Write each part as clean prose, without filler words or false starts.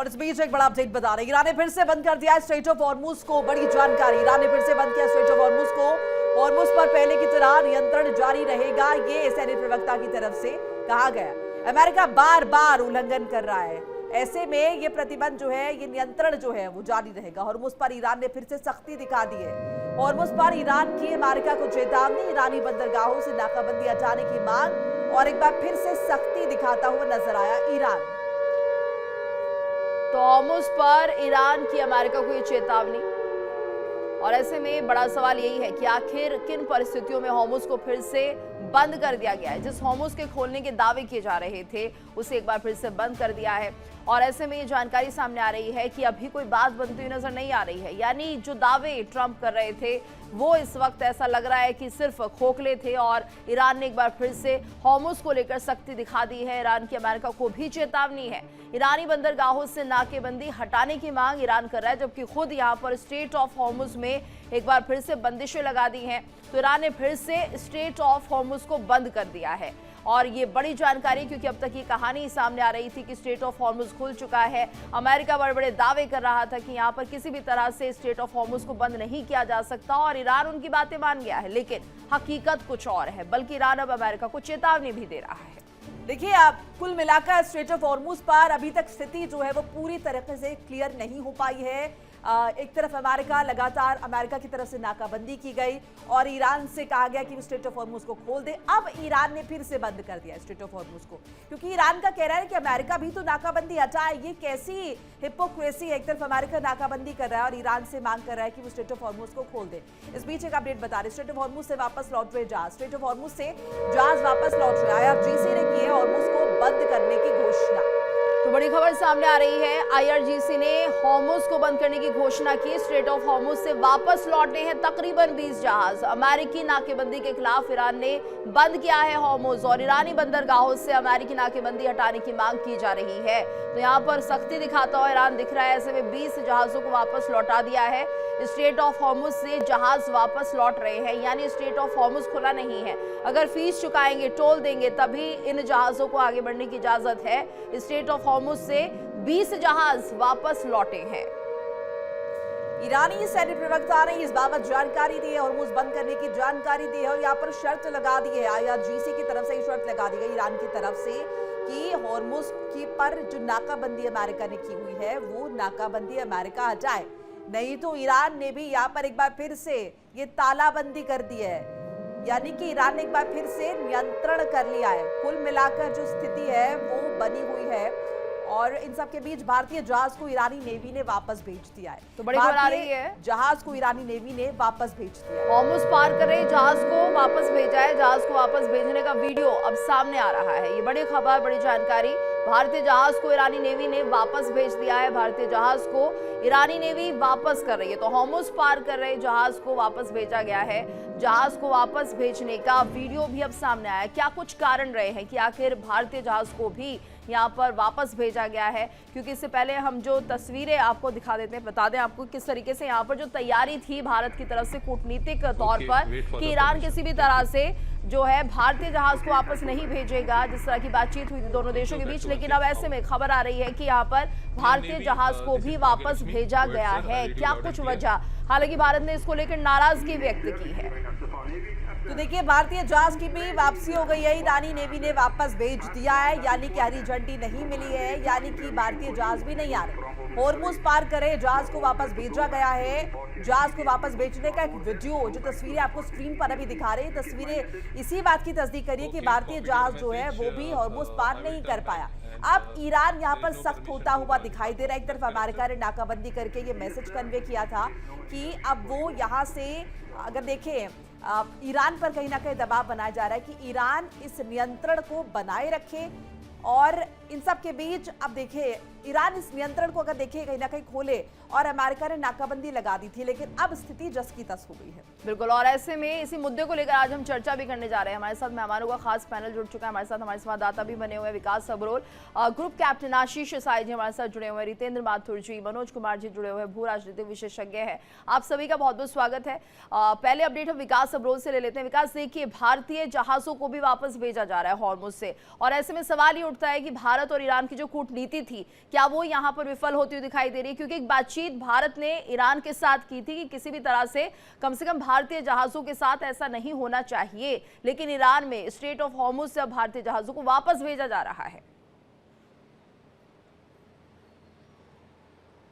और इस बीच एक बड़ा अपडेट बता रहे हैं, ईरान ने फिर से बंद कर दिया स्ट्रेट ऑफ हॉर्मुज को। बड़ी जानकारी, ईरान ने फिर से बंद किया स्ट्रेट ऑफ हॉर्मुज को। हॉर्मुज पर पहले की तरह नियंत्रण जारी रहेगा, ये सैन्य प्रवक्ता की तरफ से कहा गया। अमेरिका बार बार उल्लंघन कर रहा है, ऐसे में ये प्रतिबंध जो है, ये नियंत्रण जो है वो जारी रहेगा। हॉर्मुज पर ईरान ने फिर से सख्ती दिखा दी है। हॉर्मुज पर ईरान की अमेरिका को चेतावनी, ईरानी बंदरगाहों से नाकाबंदी हटाने की मांग और एक बार फिर से सख्ती दिखाता हुआ नजर आया ईरान। तो हॉर्मुज पर ईरान की अमेरिका को ये चेतावनी, और ऐसे में बड़ा सवाल यही है कि आखिर किन परिस्थितियों में हॉर्मुज को फिर से बंद कर दिया गया है। जिस हॉर्मुज के खोलने के दावे किए जा रहे थे उसे एक बार फिर से बंद कर दिया है। और ऐसे में ये जानकारी सामने आ रही है कि अभी कोई बात बनती हुई नजर नहीं आ रही है, यानी जो दावे ट्रंप कर रहे थे वो इस वक्त ऐसा लग रहा है कि सिर्फ खोखले थे। और ईरान ने एक बार फिर से हॉर्मुज को लेकर सख्ती दिखा दी है। ईरान की अमेरिका को भी चेतावनी है। ईरानी बंदरगाहों से नाकेबंदी हटाने की मांग ईरान कर रहा है, जबकि खुद यहां पर स्ट्रेट ऑफ हॉर्मुज में एक बार फिर से बंदिशें लगा दी हैं। तो ईरान ने फिर से स्ट्रेट ऑफ हॉर्मुज को बंद कर दिया है। और ये बड़ी जानकारी, क्योंकि अब तक ये कहानी सामने आ रही थी कि स्ट्रेट ऑफ हॉर्मुज खुल चुका है। अमेरिका बड़े बड़े दावे कर रहा था कि यहाँ पर किसी भी तरह से स्ट्रेट ऑफ हॉर्मुज को बंद नहीं किया जा सकता, और ईरान उनकी बातें मान गया है। लेकिन हकीकत कुछ और है, बल्कि ईरान अब अमेरिका को चेतावनी भी दे रहा है। देखिए, आप कुल मिलाकर स्ट्रेट ऑफ हॉर्मुज पर अभी तक स्थिति जो है वो पूरी तरीके से क्लियर नहीं हो पाई है। एक तरफ अमेरिका, लगातार अमेरिका की तरफ से नाकाबंदी की गई और ईरान से कहा गया कि स्ट्रेट ऑफ हॉर्मुज को खोल दे। अब ईरान ने फिर से बंद कर दिया स्ट्रेट ऑफ हॉर्मुज को, क्योंकि ईरान का कहना है कि अमेरिका भी तो नाकाबंदी हटाए। ये कैसी हिपोक्रेसी है, एक तरफ अमेरिका नाकाबंदी कर रहा है और ईरान से मांग कर रहा है कि वो स्ट्रेट ऑफ हॉर्मुज को खोल दे। इस बीच एक अपडेट बता रहे, स्ट्रेट ऑफ हॉर्मुज से वापस लौट रहे जहाज, स्ट्रेट ऑफ हॉर्मुज से जहाज वापस लौट रहे। IRGC ने की है हॉर्मुज को बंद करने की घोषणा। तो बड़ी खबर सामने आ रही है, IRGC ने हॉर्मुज को बंद करने की घोषणा की। स्ट्रेट ऑफ हॉर्मुज से वापस लौटे हैं तकरीबन 20 जहाज। अमेरिकी नाकेबंदी के खिलाफ ईरान ने बंद किया है हॉर्मुज, और ईरानी बंदरगाहों से अमेरिकी नाकेबंदी हटाने की मांग की जा रही है। तो यहाँ पर सख्ती दिखाता हुआ ईरान दिख रहा है। ऐसे में 20 जहाजों को वापस लौटा दिया है। स्ट्रेट ऑफ हॉर्मुज से जहाज वापस लौट रहे हैं, यानी स्ट्रेट ऑफ हॉर्मुज खुला नहीं है। अगर फीस चुकाएंगे, टोल देंगे, तभी इन जहाजों को आगे बढ़ने की इजाजत है। स्ट्रेट ऑफ हॉर्मुज से 20 जहाज वापस लौटे हैं। ईरानी सैन्य प्रवक्ता ने इस बाबत जानकारी दी है, हॉर्मुज बंद करने की जानकारी दी है, और यहाँ पर शर्त लगा दी है। IRGC की तरफ से ये शर्त लगा दी गई ईरान की तरफ से कि हॉर्मुज की पर जो नाकाबंदी अमेरिका ने की हुई है वो नाकाबंदी अमेरिका हटाए, नहीं तो ईरान ने भी यहाँ पर एक बार फिर से ये तालाबंदी कर दी है, यानी कि ईरान ने एक बार फिर से नियंत्रण कर लिया है। कुल मिलाकर जो स्थिति है वो बनी हुई है, और इन सब के बीच भारतीय जहाज को ईरानी नेवी ने वापस भेज दिया है। तो बड़ी खबर आ रही है, जहाज को ईरानी नेवी ने वापस भेज दिया है। हॉर्मुज पार कर रहे जहाज को वापस भेजा है। जहाज को वापस भेजने का वीडियो अब सामने आ रहा है। ये बड़ी खबर, बड़ी जानकारी। भारतीय जहाज को ईरानी नेवी ने वापस भेज दिया है। भारतीय जहाज को ईरानी नेवी वापस कर रही है। तो हॉर्मुज पार कर रहे जहाज को वापस भेजा गया है। जहाज को वापस भेजने का वीडियो भी अब सामने आया है। क्या कुछ कारण रहे हैं कि आखिर भारतीय जहाज को भी यहाँ पर वापस भेजा गया है, क्योंकि इससे पहले हम जो तस्वीरें आपको दिखा देते हैं, बता दें आपको किस तरीके से यहाँ पर जो तैयारी थी भारत की तरफ से कूटनीतिक तौर पर कि ईरान किसी भी तरह से जो है भारतीय जहाज को वापस नहीं भेजेगा, जिस तरह की बातचीत हुई थी दोनों देशों के बीच। लेकिन अब ऐसे में खबर आ रही है कि यहाँ पर भारतीय जहाज को भी वापस भेजा गया है। क्या कुछ वजह? हालांकि भारत ने इसको लेकर नाराजगी व्यक्त की है। तो देखिए, भारतीय जहाज की भी वापसी हो गई है, ईरानी नेवी ने वापस भेज दिया है, यानी कि हरी झंडी नहीं मिली है, यानी कि भारतीय जहाज भी नहीं आ रहे। हॉर्मुज पार करे जहाज को वापस भेजा गया है। जहाज को वापस भेजने का एक वीडियो, जो तस्वीरें आपको स्क्रीन पर अभी दिखा रहे हैं, तस्वीरें इसी बात की तस्दीक करिए कि भारतीय जहाज जो है वो भी हॉर्मुज पार नहीं कर पाया। अब ईरान यहाँ पर सख्त होता हुआ दिखाई दे रहा है। एक तरफ अमेरिका ने नाकाबंदी करके ये मैसेज कन्वे किया था कि अब वो यहाँ से, अगर देखें, ईरान पर कहीं ना कहीं दबाव बनाया जा रहा है कि ईरान इस नियंत्रण को बनाए रखे, और इन सब के बीच अब देखिए ईरान इस नियंत्रण को अगर देखिए कहीं ना कहीं खोले, और अमेरिका ने नाकाबंदी लगा दी थी, लेकिन अब स्थिति जस की तस हो गई है। बिल्कुल, और ऐसे में इसी मुद्दे को लेकर आज हम चर्चा भी करने जा रहे हैं। हमारे साथ मेहमानों का खास पैनल जुड़ चुका है। हमारे साथ हमारे संवाददाता भी बने हुए हैं, विकास सबरोल, ग्रुप कैप्टन आशीष साई जी हमारे साथ जुड़े हुए हैं, रितेंद्र माथुर जी, मनोज कुमार जी जुड़े हुए हैं, भू राजनीतिक विशेषज्ञ है। आप सभी का बहुत बहुत स्वागत है। पहले अपडेट हम विकास सबरोल से ले लेते हैं। विकास, देखिए, भारतीय जहाजों को भी वापस भेजा जा रहा है हॉर्मुज से, और ऐसे में सवाल ये उठता है कि भारत और ईरान की जो कूटनीति थी क्या वो यहाँ पर विफल होती हुई दिखाई दे रही है? क्योंकि एक बातचीत भारत ने ईरान के साथ की थी कि किसी भी तरह से कम भारतीय जहाजों के साथ ऐसा नहीं होना चाहिए, लेकिन ईरान में स्ट्रेट ऑफ हॉर्मुज से अब भारतीय जहाजों को वापस भेजा जा रहा है।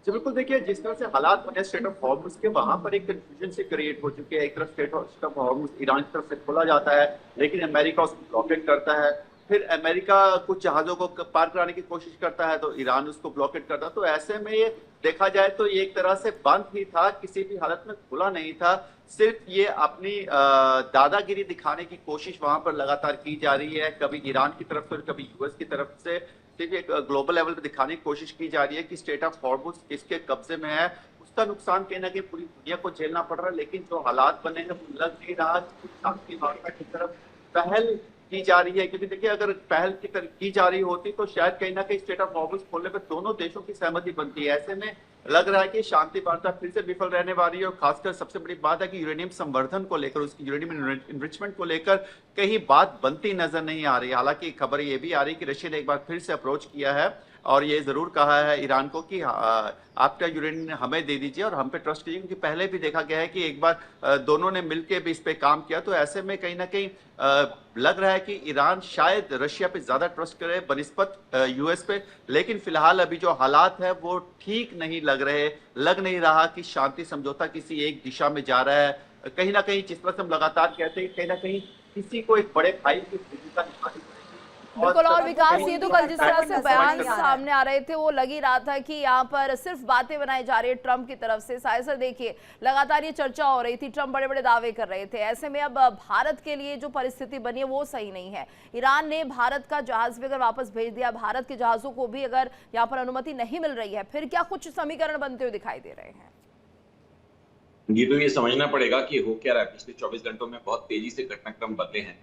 जी बिल्कुल, देखिए जिस तरह से हालात बने स्ट्रेट ऑफ हॉर्मुज के, वहां पर एक कंफ्यूजन से क्रिएट हो चुकी है। एक तरफ स्ट्रेट ऑफ हॉर्मुज ईरान की तरफ से खोला जाता है, लेकिन अमेरिका उसको ब्लॉकेट करता है। फिर अमेरिका कुछ जहाजों को पार कराने की कोशिश करता है तो ईरान उसको ब्लॉकेट करता है। तो ऐसे में ये देखा जाए तो ये एक तरह से बंद ही था, किसी भी हालत में खुला नहीं था। सिर्फ ये अपनी दादागिरी दिखाने की कोशिश वहां पर लगातार की जा रही है, कभी ईरान की तरफ से और कभी यूएस की तरफ से। सिर्फ एक ग्लोबल लेवल पे दिखाने की कोशिश की जा रही है कि स्टेट ऑफ हॉर्मुज किसके कब्जे में है। उसका नुकसान कहीं ना कहीं पूरी दुनिया को झेलना पड़ रहा है, लेकिन जो हालात बने हैं वो लग नहीं रहा कि शांति वार्ता की तरफ पहल की जा रही है। क्योंकि देखिए अगर पहल की जा रही होती तो शायद कहीं ना कहीं स्टेट ऑफ हॉर्मुज खोलने पर दोनों देशों की सहमति बनती है। ऐसे में लग रहा है कि शांति वार्ता फिर से विफल रहने वाली है। और खासकर सबसे बड़ी बात है कि यूरेनियम संवर्धन को लेकर, उसकी यूरेनियम इनरिचमेंट को लेकर कहीं बात बनती नजर नहीं आ रही। हालांकि खबर ये भी आ रही है कि रशिया ने एक बार फिर से अप्रोच किया है और ये जरूर कहा है ईरान को कि आपका यूरेनियम हमें दे दीजिए और हम पे ट्रस्ट कीजिए। क्योंकि पहले भी देखा गया है कि एक बार दोनों ने मिलकर भी इस पे काम किया। तो ऐसे में कहीं ना कहीं लग रहा है कि ईरान शायद रशिया पे ज्यादा ट्रस्ट करे बनिस्बत यूएस पे। लेकिन फिलहाल अभी जो हालात है वो ठीक नहीं लग रहे। लग नहीं रहा कि शांति समझौता किसी एक दिशा में जा रहा है। कहीं ना कहीं जिस तरह से हम लगातार कहते हैं, कहीं ना कहीं किसी को एक बड़े भाई की भूमिका निभानी पड़ेगी। बिल्कुल। और विकास, ये तो कल जिस तरह से बयान सामने आ रहे थे वो लग ही रहा था कि यहाँ पर सिर्फ बातें बनाई जा रही है ट्रंप की तरफ से। साइसर देखिए, लगातार ये चर्चा हो रही थी, ट्रंप बड़े बड़े दावे कर रहे थे। ऐसे में अब भारत के लिए जो परिस्थिति बनी है वो सही नहीं है। ईरान ने भारत का जहाज भी अगर वापस भेज दिया, भारत के जहाजों को भी अगर यहाँ पर अनुमति नहीं मिल रही है, फिर क्या कुछ समीकरण बनते हुए दिखाई दे रहे हैं? ये तो ये समझना पड़ेगा कि हो क्या रहा है। पिछले 24 घंटों में बहुत तेजी से घटनाक्रम बदले हैं।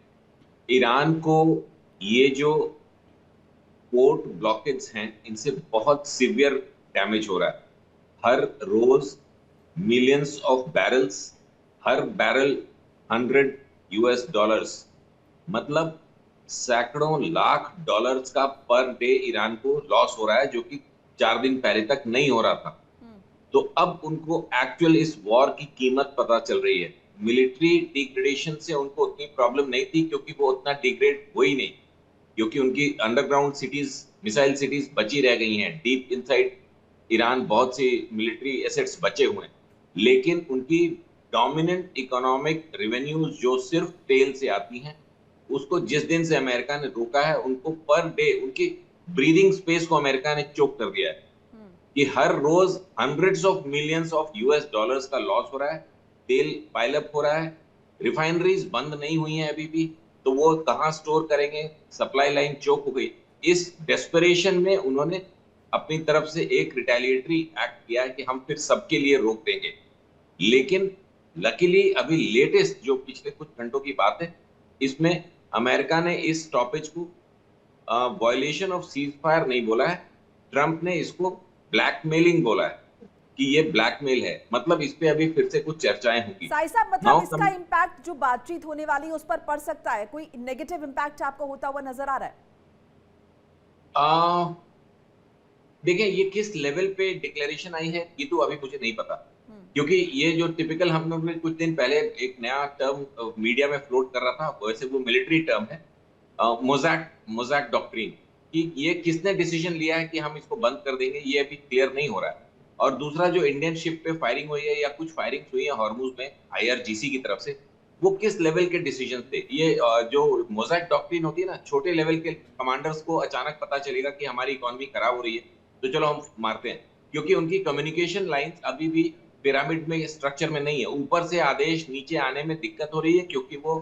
ईरान को ये जो पोर्ट ब्लॉकेज हैं, इनसे बहुत सीवियर डैमेज हो रहा है। हर रोज मिलियंस ऑफ बैरल्स, हर बैरल $100, मतलब सैकड़ों लाख डॉलर्स का पर डे ईरान को लॉस हो रहा है, जो कि 4 दिन पहले तक नहीं हो रहा था। तो अब उनको एक्चुअल इस वॉर की कीमत पता चल रही है। मिलिट्री डिग्रेडेशन से उनको उतनी प्रॉब्लम नहीं थी, क्योंकि वो उतना डिग्रेड हो ही नहीं, क्योंकि उनकी अंडरग्राउंड सिटीज, मिसाइल सिटीज बची रह गई हैं। डीप इनसाइड ईरान बहुत सी मिलिट्री एसेट्स बचे हुए हैं। लेकिन उनकी डोमिनेंट इकोनॉमिक रेवेन्यूज जो सिर्फ तेल से आती हैं, उसको जिस दिन से अमेरिका ने रोका है, उनको पर डे उनकी ब्रीदिंग स्पेस को अमेरिका ने चोक कर दिया है कि हर रोज hundreds of millions of $US का लॉस हो रहा है। तेल पाइलअप हो रहा है, रिफाइनरीज बंद नहीं हुई हैं अभी भी, तो वो कहां स्टोर करेंगे? सप्लाई लाइन चोक हो गई। इस डेस्परेशन में उन्होंने अपनी तरफ से एक रिटेलिएटरी एक्ट किया है कि हम फिर सबके लिए रोक देंगे। लेकिन लकीली अभी लेटेस्ट जो पिछले कुछ घंटों की बात है, इसमें अमेरिका ने इस स्टॉपेज को वायलेशन ऑफ सीज फायर नहीं बोला है, ट्रंप ने इसको ब्लैकमेलिंग बोला है कि ये ब्लैकमेल है। मतलब इस पे अभी फिर से कुछ चर्चाएं होंगी। साई साहब, मतलब इसका इम्पैक्ट जो बातचीत होने वाली है उस पर पड़ सकता है? कोई नेगेटिव इम्पैक्ट आपको होता हुआ नजर आ रहा है? देखिए, ये किस लेवल पे डिक्लेरेशन आई है ये तो अभी मुझे नहीं पता, क्योंकि ये जो टिपिकल हम लोग ने कुछ दिन पहले एक नया टर्म मीडिया में फ्लोट कर रहा था, वैसे वो मिलिट्री टर्म है, मोज़ैक डॉक्ट्रिन, कि ये किसने डिसीजन लिया है कि हम इसको बंद कर देंगे, ये अभी क्लियर नहीं हो रहा है। और दूसरा, जो इंडियन शिप पे फायरिंग हुई है या कुछ फायरिंग हुई है हॉर्मुज में IRGC की तरफ से, वो किस लेवल के डिसीजन थे? ये जो मोज़ैक डॉक्ट्रिन होती है ना, छोटे लेवल के कमांडर्स को अचानक पता चलेगा कि हमारी इकोनॉमी खराब हो रही है, तो चलो हम मारते हैं, क्योंकि उनकी कम्युनिकेशन लाइंस अभी भी पिरामिड में, स्ट्रक्चर में नहीं है। ऊपर से आदेश नीचे आने में दिक्कत हो रही है, क्योंकि वो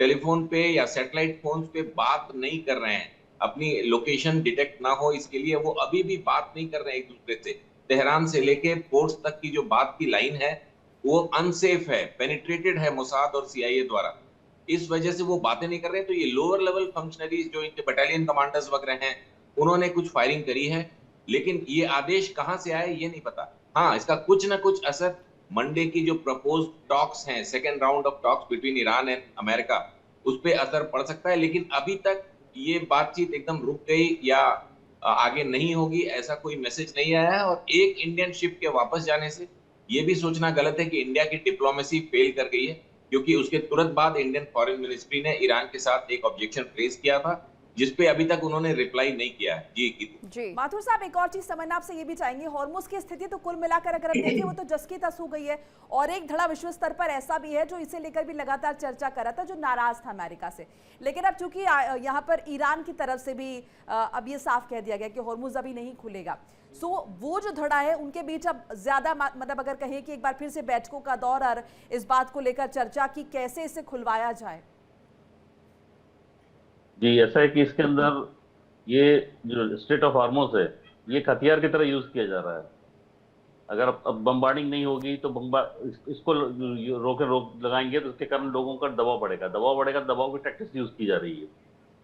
टेलीफोन पे या सैटेलाइट फोन पे बात नहीं कर रहे हैं। अपनी लोकेशन डिटेक्ट ना हो इसके लिए वो अभी भी बात नहीं कर रहे हैं एक दूसरे से। तेहरान से लेके पोर्ट्स तक की जो बात की लाइन है वो अनसेफ है, पेनिट्रेटेड है मोसाद और CIA द्वारा। इस वजह से वो बातें नहीं कर रहे हैं। तो ये लोअर लेवल फंक्शनरीज जो इनके बटालियन कमांडर्स वगैरह हैं, उन्होंने कुछ फायरिंग करी है, लेकिन ये आदेश कहां से आए ये नहीं पता। हाँ, इसका कुछ ना कुछ असर मंडे की जो प्रपोज टॉक्स हैं, second round of talks between Iran and America, उस पर असर पड़ सकता है। लेकिन अभी तक ये बातचीत एकदम रुक गई या आगे नहीं होगी, ऐसा कोई मैसेज नहीं आया है। और एक इंडियन शिप के वापस जाने से ये भी सोचना गलत है कि इंडिया की डिप्लोमेसी फेल कर गई है, क्योंकि उसके तुरंत बाद इंडियन फॉरेन मिनिस्ट्री ने ईरान के साथ एक ऑब्जेक्शन रेज किया था, जिसपे अभी तक उन्होंने रिप्लाई नहीं किया है। जी माथुर साहब, एक और चीज समझना आपसे ये भी चाहेंगे, हॉर्मुज की स्थिति तो कुल मिलाकर अगर आप देखें वो तो जस की तस हो गई है, और एक धड़ा विश्व स्तर पर ऐसा भी है जो इसे लेकर भी लगातार चर्चा कर रहा था, जो नाराज था अमेरिका से। लेकिन अब चूंकि यहाँ पर ईरान की तरफ से भी अब ये साफ कह दिया गया कि हॉर्मुज अभी नहीं खुलेगा, सो वो जो धड़ा है उनके बीच अब ज्यादा मतलब अगर कहें कि एक बार फिर से बैठकों का दौर और इस बात को लेकर चर्चा की कैसे इसे खुलवाया जाए। जी, ऐसा है कि इसके अंदर ये जो स्टेट ऑफ हार्मोस है ये एक हथियार की तरह यूज किया जा रहा है। अगर अब बम्बार्डिंग नहीं होगी तो इसको रोक लगाएंगे तो उसके कारण लोगों का दबाव बढ़ेगा, दबाव की टैक्टिक्स यूज की जा रही है।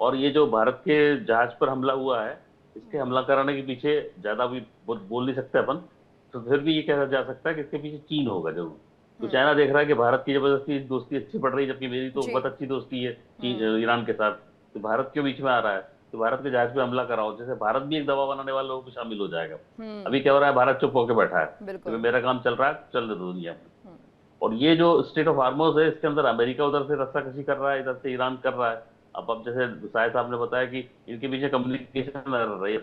और ये जो भारत के जहाज पर हमला हुआ है, इसके हमला कराने के पीछे ज्यादा भी बोल नहीं सकते अपन, तो फिर भी ये कहा जा सकता है कि इसके पीछे चीन होगा जरूर। तो चाइना देख रहा है कि भारत की जबरदस्ती दोस्ती अच्छी बढ़ रही है, जबकि मेरी तो बहुत अच्छी दोस्ती है ईरान के साथ, तो भारत के बीच में आ रहा है, तो भारत के जहाज पे हमला कराओ, जैसे भारत भी एक दबाव बनाने वाले लोगों को शामिल हो जाएगा। अभी क्या हो रहा है, भारत चुप होकर बैठा है, तो मेरा काम चल रहा है, चल दो दुनिया में। और ये जो स्टेट ऑफ हार्मोस है, इसके अंदर अमेरिका उधर से रस्साकशी कर रहा है, इधर से ईरान कर रहा है। अब जैसे साहिब साहब ने बताया कि इनके पीछे कम्युनिकेशन एरर है,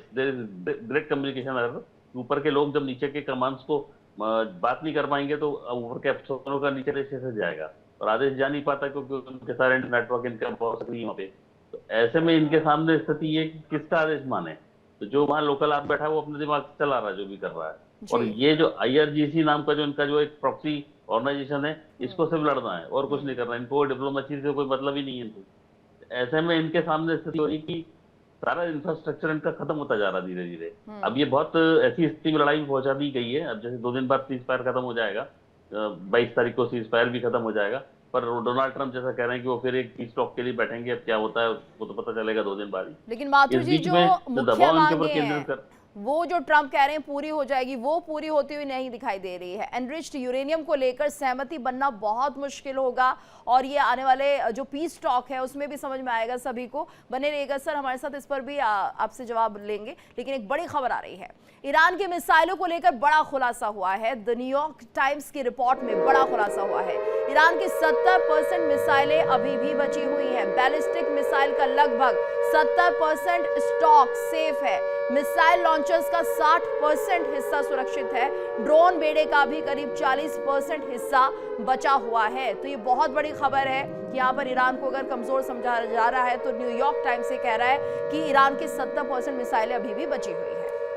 ग्रेट कम्युनिकेशन एरर। ऊपर के लोग जब नीचे के कमांड्स को बात नहीं कर पाएंगे तो ऊपर के अफसरों का नीचे कैसे जाएगा, और आदेश जा नहीं पाता क्योंकि उनके सारे नेटवर्क इनका बहुत सक्रिय वहाँ पे। तो ऐसे में इनके सामने स्थिति ये कि किसका आदेश माने, तो जो वहाँ लोकल आप बैठा है वो अपने दिमाग से चला रहा है, जो भी कर रहा है। और ये जो IRGC नाम का जो इनका जो एक प्रॉक्सी ऑर्गेनाइजेशन है, इसको सिर्फ लड़ना है और कुछ नहीं करना, इनको डिप्लोमेसी से कोई मतलब ही नहीं है इनको। ऐसे में इनके सामने स्थिति हो रही कि सारा इंफ्रास्ट्रक्चर इनका खत्म होता जा रहा है धीरे धीरे। अब ये बहुत ऐसी स्थिति में लड़ाई में पहुंचा दी गई है। अब जैसे 2 दिन बाद सीज फायर खत्म हो जाएगा, 22 तारीख को सीज फायर भी खत्म हो जाएगा, पर डोनाल्ड ट्रंप जैसा कह रहे हैं कि वो फिर एक पीस टॉक के लिए बैठेंगे। अब क्या होता है वो तो पता चलेगा 2 दिन बाद ही। लेकिन माथुर जी, जो मुख्य मांगे हैं वो जो ट्रंप कह रहे हैं पूरी हो जाएगी, वो पूरी होती हुई नहीं दिखाई दे रही है। एनरिच्ड यूरेनियम को लेकर सहमति बनना बहुत मुश्किल होगा, और ये आने वाले जो पीस टॉक है उसमें भी समझ में आएगा सभी को। बने रहिएगा सर, हमारे साथ इस पर भी आपसे जवाब लेंगे। लेकिन एक बड़ी खबर आ रही है, ईरान के मिसाइलों को लेकर बड़ा खुलासा हुआ है। द न्यूयॉर्क टाइम्स की रिपोर्ट में बड़ा खुलासा हुआ है। ईरान की 70% मिसाइलें अभी भी बची हुई हैं। बैलिस्टिक मिसाइल का लगभग 70% स्टॉक सेफ है। मिसाइल लॉन्चर्स का 60% हिस्सा सुरक्षित है। ड्रोन बेड़े का भी करीब 40% हिस्सा बचा हुआ है। तो ये बहुत बड़ी खबर है कि यहाँ पर ईरान को अगर कमजोर समझा जा रहा है, तो न्यूयॉर्क टाइम्स से कह रहा है कि ईरान की 70% मिसाइलें अभी भी बची हुई है।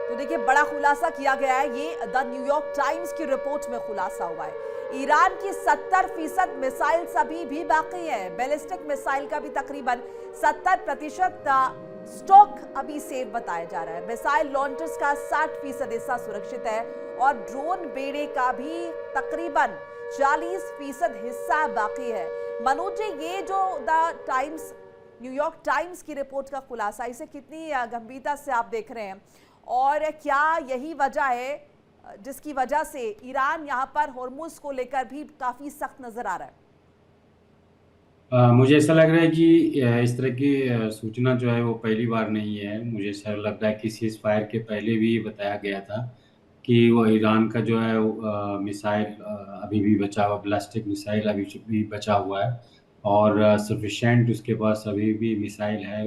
तो देखिए, बड़ा खुलासा किया गया है, ये द न्यूयॉर्क टाइम्स की रिपोर्ट में खुलासा हुआ है। ईरान की 70% मिसाइल अभी भी बाकी है। बैलिस्टिक मिसाइल का भी तकरीबन 70% स्टॉक अभी सेफ बताया जा रहा है। मिसाइल लॉन्चर्स का 60% हिस्सा सुरक्षित है, और ड्रोन बेड़े का भी तकरीबन 40% हिस्सा बाकी है। मनोज जी, ये जो द टाइम्स, न्यूयॉर्क टाइम्स की रिपोर्ट का खुलासा, इसे कितनी गंभीरता से आप देख रहे हैं, और क्या यही वजह है जिसकी वजह से ईरान यहाँ पर हॉर्मुज को लेकर भी काफी सख्त नजर आ रहा है? मुझे ऐसा लग रहा है कि इस तरह की सूचना जो है वो पहली बार नहीं है। मुझे ऐसा लग रहा है कि सीज फायर के पहले भी बताया गया था कि वो ईरान का जो है मिसाइल अभी भी बचा हुआ, बैलिस्टिक मिसाइल अभी भी बचा हुआ है, और सफिशेंट उसके पास अभी भी मिसाइल है,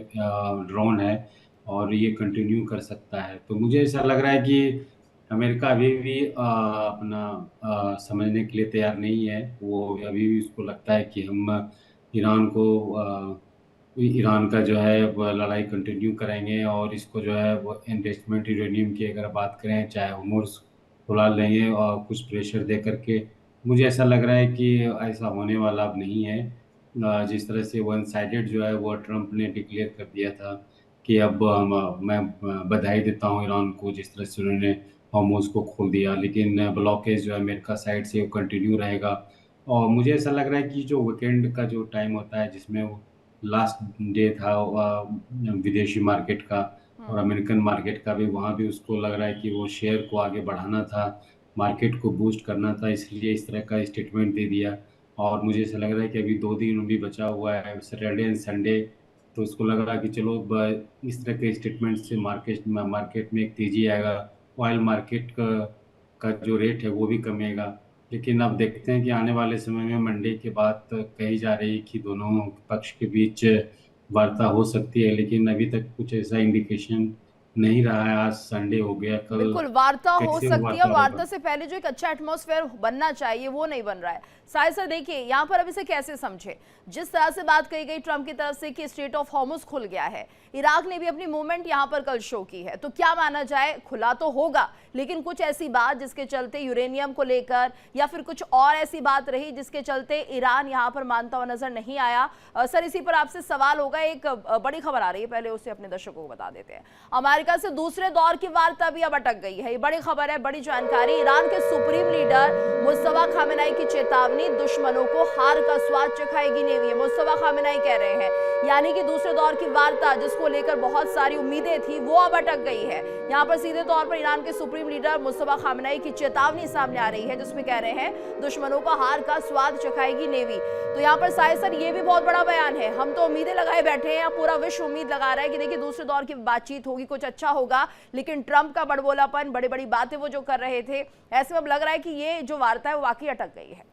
ड्रोन है, और ये कंटिन्यू कर सकता है। तो मुझे ऐसा लग रहा है कि अमेरिका अभी भी अपना समझने के लिए तैयार नहीं है। वो अभी भी उसको लगता है कि हम ईरान का जो है वो लड़ाई कंटिन्यू करेंगे, और इसको जो है वो इन्वेस्टमेंट यूरेनियम की अगर बात करें, चाहे हॉर्मुज़ खुला लेंगे और कुछ प्रेशर दे करके। मुझे ऐसा लग रहा है कि ऐसा होने वाला अब नहीं है। जिस तरह से वन साइडेड जो है वो ट्रंप ने डिक्लेयर कर दिया था कि अब मैं बधाई देता हूँ ईरान को, जिस तरह से उन्होंने हॉर्मुज़ को खोल दिया, लेकिन ब्लॉकेज जो है अमेरिका साइड से वो कंटिन्यू रहेगा। और मुझे ऐसा लग रहा है कि जो वीकेंड का जो टाइम होता है, जिसमें वो लास्ट डे था विदेशी मार्केट का और अमेरिकन मार्केट का भी, वहाँ भी उसको लग रहा है कि वो शेयर को आगे बढ़ाना था, मार्केट को बूस्ट करना था, इसलिए इस तरह का स्टेटमेंट दे दिया। और मुझे ऐसा लग रहा है कि अभी 2 दिन भी बचा हुआ है, सैटरडे एंड संडे तो उसको लगा कि चलो इस तरह के स्टेटमेंट से मार्केट में एक तेजी आएगा, ऑयल मार्केट का जो रेट है वो भी कमेगा। लेकिन अब देखते हैं कि आने वाले समय में मंडे के बाद कही जा रही है कि दोनों पक्ष के बीच वार्ता हो सकती है, लेकिन अभी तक कुछ ऐसा इंडिकेशन नहीं रहा है। आज संडे हो गया, कल बिल्कुल वार्ता हो कैसे सकती है, वार्ता और वार्ता होगा? से पहले जो एक अच्छा एटमॉस्फेयर बनना चाहिए वो नहीं बन रहा है। साहिल सर देखिए यहाँ पर अब इसे कैसे समझे, जिस तरह से बात कही गई ट्रंप की तरफ से कि स्ट्रेट ऑफ हॉर्मुज खुल गया है, इराक ने भी अपनी मूवमेंट यहाँ पर कल शो की है, तो क्या माना जाए खुला तो होगा, लेकिन कुछ ऐसी बात जिसके चलते यूरेनियम को लेकर या फिर कुछ और ऐसी बात रही जिसके चलते ईरान यहाँ पर मानता हुआ नजर नहीं आया। सर इसी पर आपसे सवाल होगा, एक बड़ी खबर आ रही है, पहले उसे अपने दर्शकों को बता देते हैं। अमेरिका से दूसरे दौर की वार्ता भी अब अटक गई है, ये बड़ी खबर है, बड़ी जानकारी। ईरान के सुप्रीम लीडर मुस्तफा खामेनेई की चेतावनी, दुश्मनों को हार का स्वाद चखाएगी नेवी। मुस्तफा खामेनेई कह रहे हैं, यानी कि दूसरे दौर की वार्ता जिसको लेकर बहुत सारी उम्मीदें थी वो अब अटक गई है। यहाँ पर सीधे तौर पर ईरान के सुप्रीम लीडर मुस्तफा खामेनेई की चेतावनी सामने आ रही है, जिसमें कह रहे हैं दुश्मनों को हार का स्वाद चखाएगी नेवी। तो यहाँ पर साहिल सर ये भी बहुत बड़ा बयान है, हम तो उम्मीदें लगाए बैठे हैं, पूरा विश्व उम्मीद लगा रहा है कि देखिए दूसरे दौर की बातचीत होगी, कुछ अच्छा होगा, लेकिन ट्रंप का बड़बोलापन, बड़ी बड़ी बातें वो जो कर रहे थे, ऐसे में अब लग रहा है कि ये जो वार्ता है वो वाकई अटक गई है।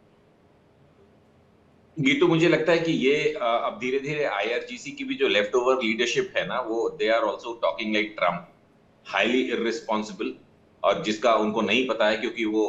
गीतू मुझे लगता है कि ये अब धीरे धीरे आईआरजीसी की भी जो लेफ्ट ओवर लीडरशिप है ना, वो they are also talking like Trump, highly irresponsible, और जिसका उनको नहीं पता है क्योंकि वो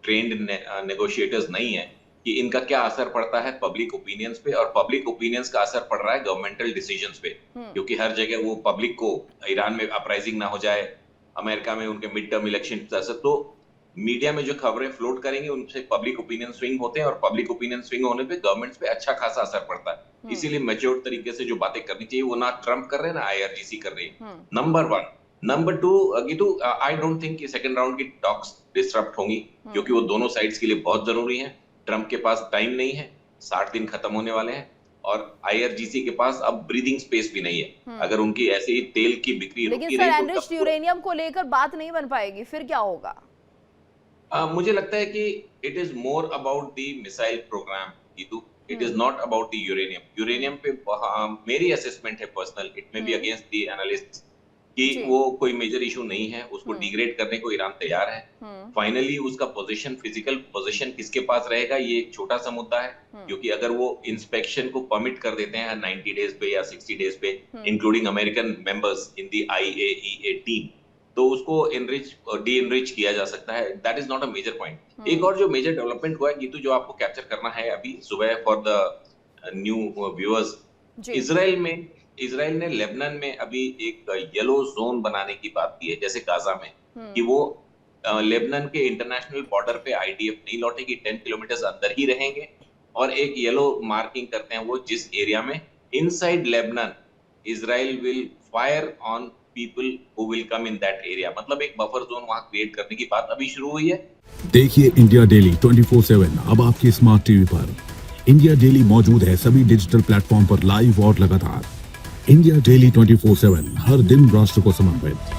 ट्रेंड नेगोशिएटर्स नहीं है कि इनका क्या असर पड़ता है पब्लिक ओपिनियंस पे, और पब्लिक ओपिनियंस का असर पड़ रहा है गवर्नमेंटल डिसीजंस पे, क्योंकि हर जगह वो पब्लिक को ईरान में अपराइजिंग ना हो जाए, अमेरिका में उनके मिड टर्म इलेक्शन, तो मीडिया में जो खबरें फ्लोट करेंगे उनसे पब्लिक ओपिनियन स्विंग होते हैं, और पब्लिक ओपिनियन स्विंग होने पे गवर्नमेंट्स पे अच्छा खासा असर पड़ता है। इसीलिए मैच्योर तरीके से जो बातें करनी चाहिए वो ना ट्रम्प कर रहे हैं ना आईआरजीसी कर रही है, number 1। Number 2, Geetu I don't think कि सेकंड राउंड की टॉक्स डिसरप्ट होंगी, क्योंकि वो दोनों साइड्स के लिए बहुत जरूरी है। ट्रम्प के पास टाइम नहीं है, 60 दिन खत्म होने वाले हैं, और आईआरजीसी के पास अब ब्रीदिंग स्पेस भी नहीं है। अगर उनकी ऐसे ही तेल की बिक्री रुकी लेकिन सर एनरिच्ड यूरेनियम को लेकर बात नहीं बन पाएगी, फिर क्या होगा? मुझे लगता है कि it is more about the missile programme, it is not about the uranium पे मेरी असेसमेंट है personal, it may be against the analysts, कि वो कोई मेजर इशू नहीं है, उसको डिग्रेड करने को ईरान तैयार है। फाइनली उसका पोजीशन, फिजिकल पोजीशन किसके पास रहेगा, ये एक छोटा सा मुद्दा है, क्योंकि अगर वो इंस्पेक्शन को परमिट कर देते हैं 90 डेज पे या 60 डेज पे, including American members in the IAEA team, तो उसको डी एनरिच किया जा सकता है। That is not a major point. एक और जो मेजर डेवलपमेंट हुआ है गीतू, जो आपको कैप्चर करना है अभी सुबह for the new viewers, Israel ने लेबनान में अभी एक येलो जोन बनाने की बात की है, जैसे गाजा में, कि वो लेबनान के इंटरनेशनल बॉर्डर पे आईडीएफ नहीं लौटेगी, 10 किलोमीटर अंदर ही रहेंगे, और एक येलो मार्किंग करते हैं वो जिस एरिया में inside Lebanon Israel will fire on people who will come in that area, मतलब एक बफर जोन वहां क्रिएट करने की बात अभी शुरू हुई है। देखिए इंडिया डेली 24/7 अब आपके स्मार्ट टीवी पर। इंडिया डेली मौजूद है सभी डिजिटल प्लेटफॉर्म पर लाइव और लगातार। इंडिया डेली 24/7 हर दिन राष्ट्र को समर्पित।